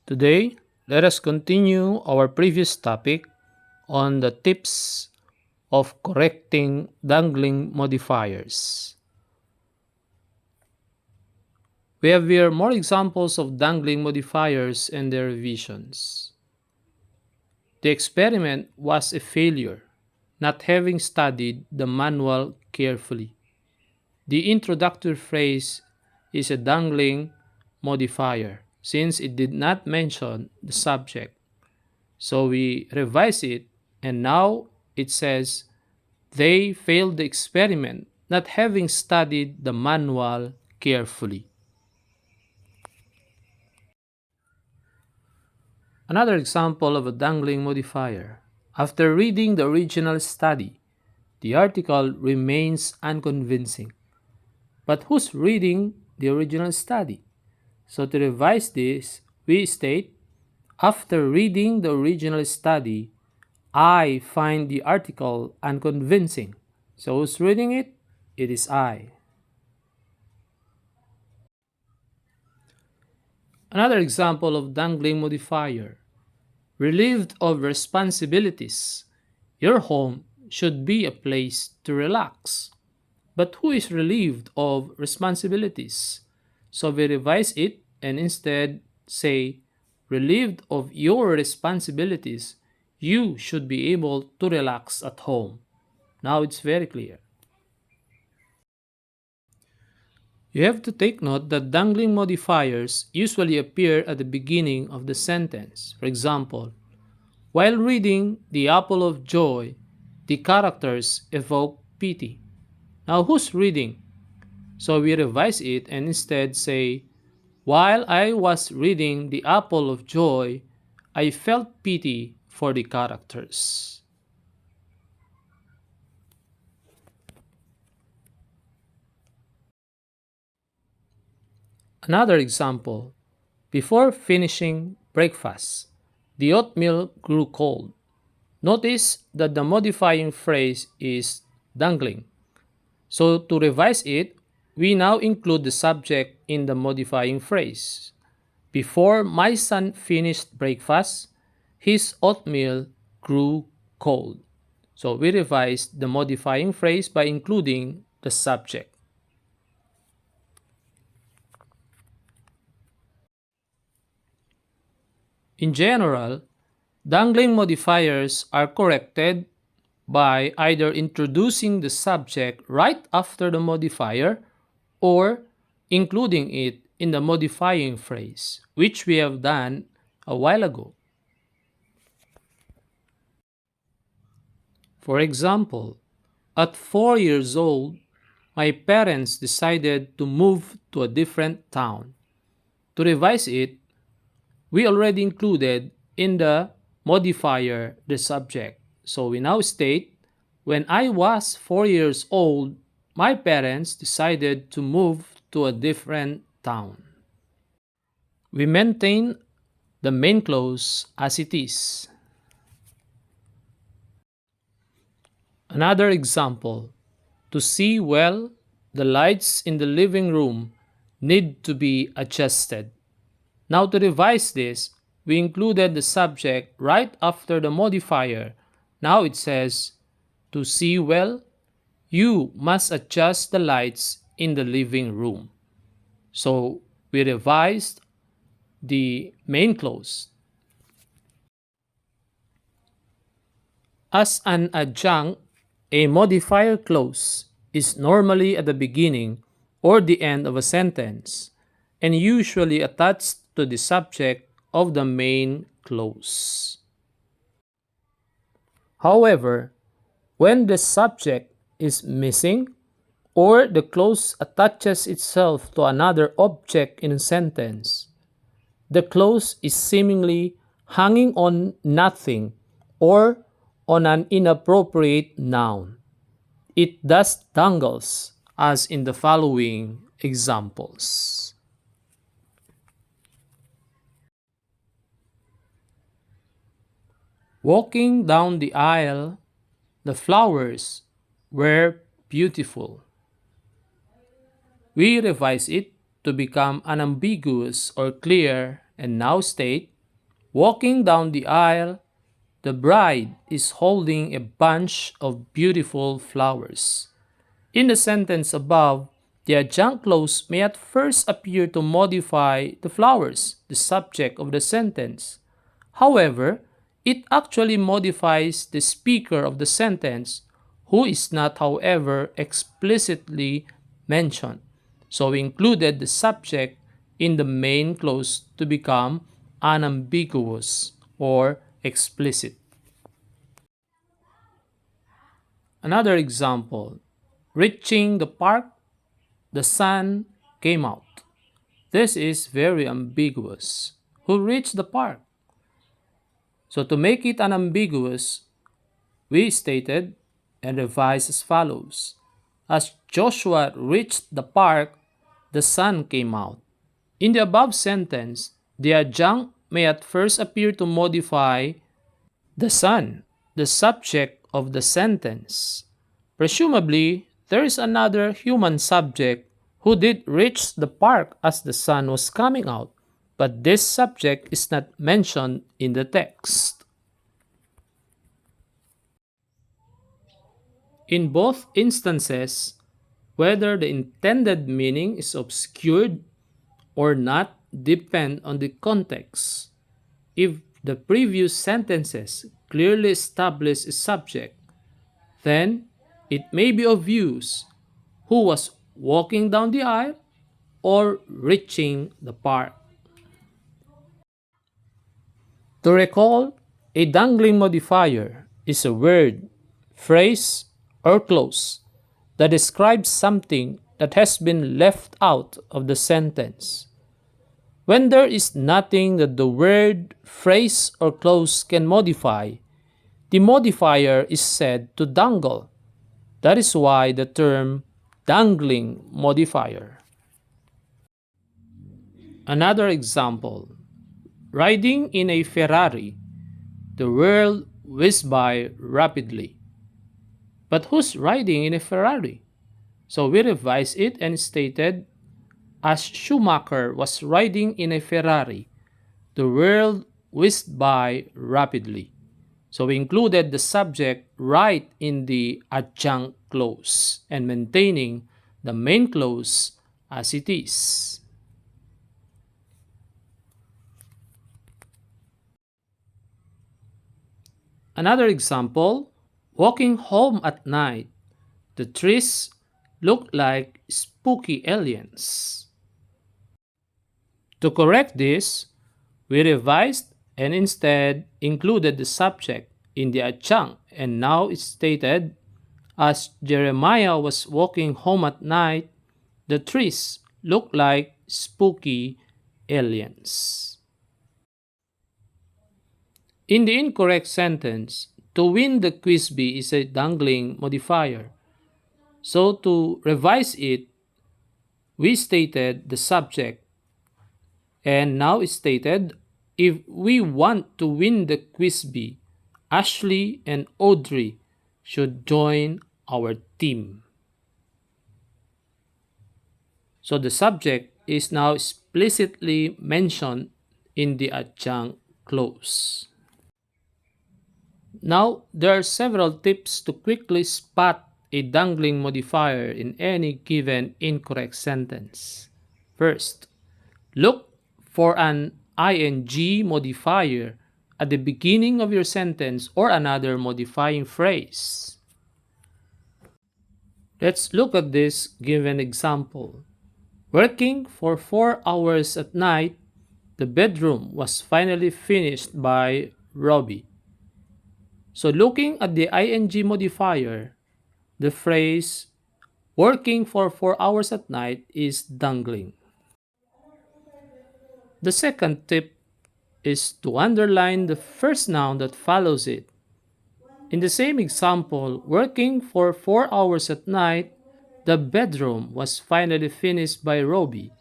Today, let us continue our previous topic on the tips of correcting dangling modifiers. We have here more examples of dangling modifiers and their revisions. The experiment was a failure, not having studied the manual carefully. The introductory phrase is a dangling modifier since it did not mention the subject. So we revise it, and now it says they failed the experiment, not having studied the manual carefully. Another example of a dangling modifier. After reading the original study, the article remains unconvincing. But who's reading the original study? So to revise this, we state, after reading the original study, I find the article unconvincing. So who's reading it? It is I. Another example of dangling modifier. Relieved of responsibilities. Your home should be a place to relax. But who is relieved of responsibilities? So we revise it and instead say, relieved of your responsibilities, you should be able to relax at home. Now it's very clear. You have to take note that dangling modifiers usually appear at the beginning of the sentence. For example, while reading The Apple of Joy, the characters evoke pity. Now who's reading? So we revise it and instead say, while I was reading The Apple of Joy, I felt pity for the characters. Another example. Before finishing breakfast, the oatmeal grew cold. Notice that the modifying phrase is dangling. So to revise it, we now include the subject in the modifying phrase. Before my son finished breakfast, his oatmeal grew cold. So we revise the modifying phrase by including the subject. In general, dangling modifiers are corrected by either introducing the subject right after the modifier or including it in the modifying phrase, which we have done a while ago. For example, at 4 years old, my parents decided to move to a different town. To revise it, we already included in the modifier the subject. So we now state, when I was 4 years old, my parents decided to move to a different town. We maintain the main clause as it is. Another example. To see well, the lights in the living room need to be adjusted. Now to revise this, we included the subject right after the modifier. Now it says, to see well, you must adjust the lights in the living room. So we revised the main clause. As an adjunct, a modifier clause is normally at the beginning or the end of a sentence and usually attached to the subject of the main clause. However, when the subject is missing or the clause attaches itself to another object in a sentence, the clause is seemingly hanging on nothing or on an inappropriate noun. It thus dangles, as in the following examples. Walking down the aisle, the flowers were beautiful. We revise it to become unambiguous or clear and now state, Walking down the aisle, the bride is holding a bunch of beautiful flowers. In the sentence above, the adjunct clause may at first appear to modify the flowers, the subject of the sentence. However, it actually modifies the speaker of the sentence, who is not, however, explicitly mentioned. So we included the subject in the main clause to become unambiguous or explicit. Another example, reaching the park, the sun came out. This is very ambiguous. Who reached the park? So to make it unambiguous, we stated and revised as follows. As Joshua reached the park, the sun came out. In the above sentence, the adjunct may at first appear to modify the sun, the subject of the sentence. Presumably, there is another human subject who did reach the park as the sun was coming out, but this subject is not mentioned in the text. In both instances, whether the intended meaning is obscured or not depend on the context. If the previous sentences clearly establish a subject, then it may be of use who was walking down the aisle or reaching the park. To recall, a dangling modifier is a word, phrase, or clause that describes something that has been left out of the sentence. When there is nothing that the word, phrase, or clause can modify, the modifier is said to dangle. That is why the term dangling modifier. Another example, riding in a Ferrari, the world whizzed by rapidly. But who's riding in a Ferrari? So we revised it and stated, as Schumacher was riding in a Ferrari, the world whizzed by rapidly. So we included the subject right in the adjunct clause and maintaining the main clause as it is. Another example, walking home at night, the trees look like spooky aliens. To correct this, we revised and instead included the subject in the adjunct, and now it's stated, as Jeremiah was walking home at night, the trees looked like spooky aliens. In the incorrect sentence, to win the quiz bee is a dangling modifier. So to revise it, we stated the subject, and now it's stated, if we want to win the quiz bee, Ashley and Audrey should join our team. So the subject is now explicitly mentioned in the adjunct clause. Now, there are several tips to quickly spot a dangling modifier in any given incorrect sentence. First, look for an ing modifier at the beginning of your sentence or another modifying phrase. Let's look at this given example. Working for 4 hours at night, the bedroom was finally finished by Robbie. So looking at the ing modifier, the phrase working for 4 hours at night is dangling. The second tip is to underline the first noun that follows it. In the same example, working for 4 hours at night, the bedroom was finally finished by Robbie.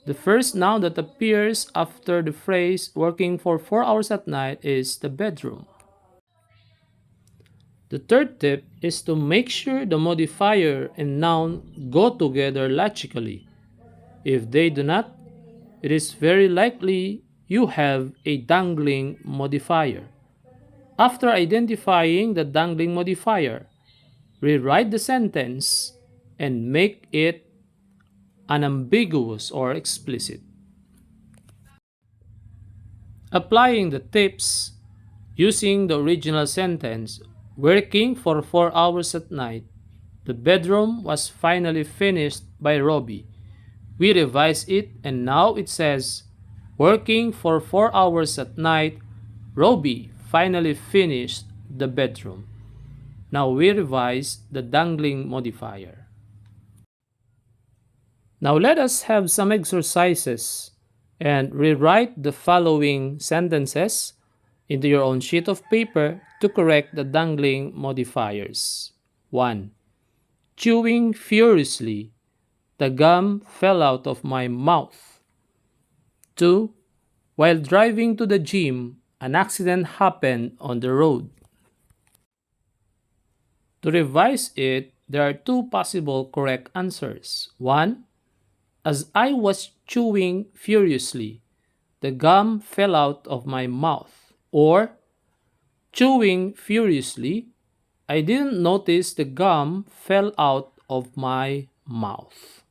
The first noun that appears after the phrase working for 4 hours at night is the bedroom. The third tip is to make sure the modifier and noun go together logically. If they do not, it is very likely you have a dangling modifier. After identifying the dangling modifier, rewrite the sentence and make it unambiguous or explicit. Applying the tips using the original sentence, working for 4 hours at night, the bedroom was finally finished by Robbie. We revised it and now it says, working for 4 hours at night, Robbie finally finished the bedroom. Now we revise the dangling modifier. Now let us have some exercises and rewrite the following sentences into your own sheet of paper to correct the dangling modifiers. 1. Chewing furiously, the gum fell out of my mouth. 2. While driving to the gym, an accident happened on the road. To revise it, there are two possible correct answers. 1. As I was chewing furiously, the gum fell out of my mouth. Or, chewing furiously, I didn't notice the gum fell out of my mouth.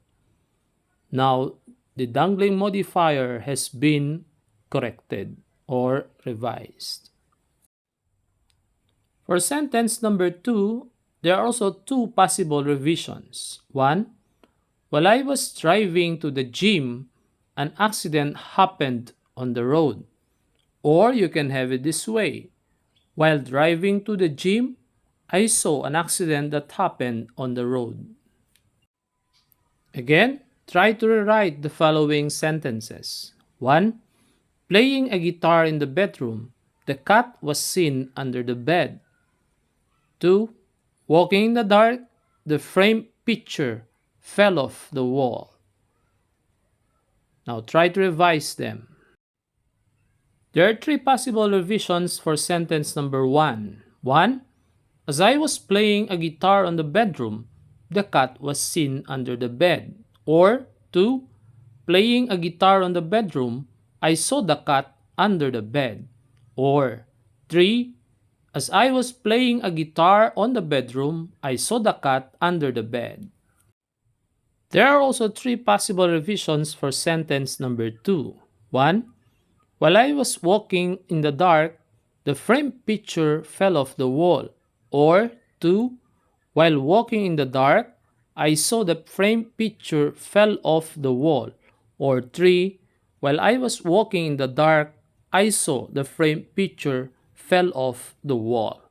Now, the dangling modifier has been corrected or revised. For sentence number 2, there are also two possible revisions. 1. While I was driving to the gym, an accident happened on the road. Or you can have it this way. While driving to the gym, I saw an accident that happened on the road. Again, try to rewrite the following sentences. 1. Playing a guitar in the bedroom, the cat was seen under the bed. 2. Walking in the dark, the framed picture fell off the wall. Now try to revise them. There are three possible revisions for sentence number 1. 1. As I was playing a guitar on the bedroom, the cat was seen under the bed. Or 2. Playing a guitar on the bedroom, I saw the cat under the bed. Or 3. As I was playing a guitar on the bedroom, I saw the cat under the bed. There are also three possible revisions for sentence number 2. 1. While I was walking in the dark, the framed picture fell off the wall. Or 2. While walking in the dark, I saw the framed picture fell off the wall. Or 3. While I was walking in the dark, I saw the framed picture fell off the wall.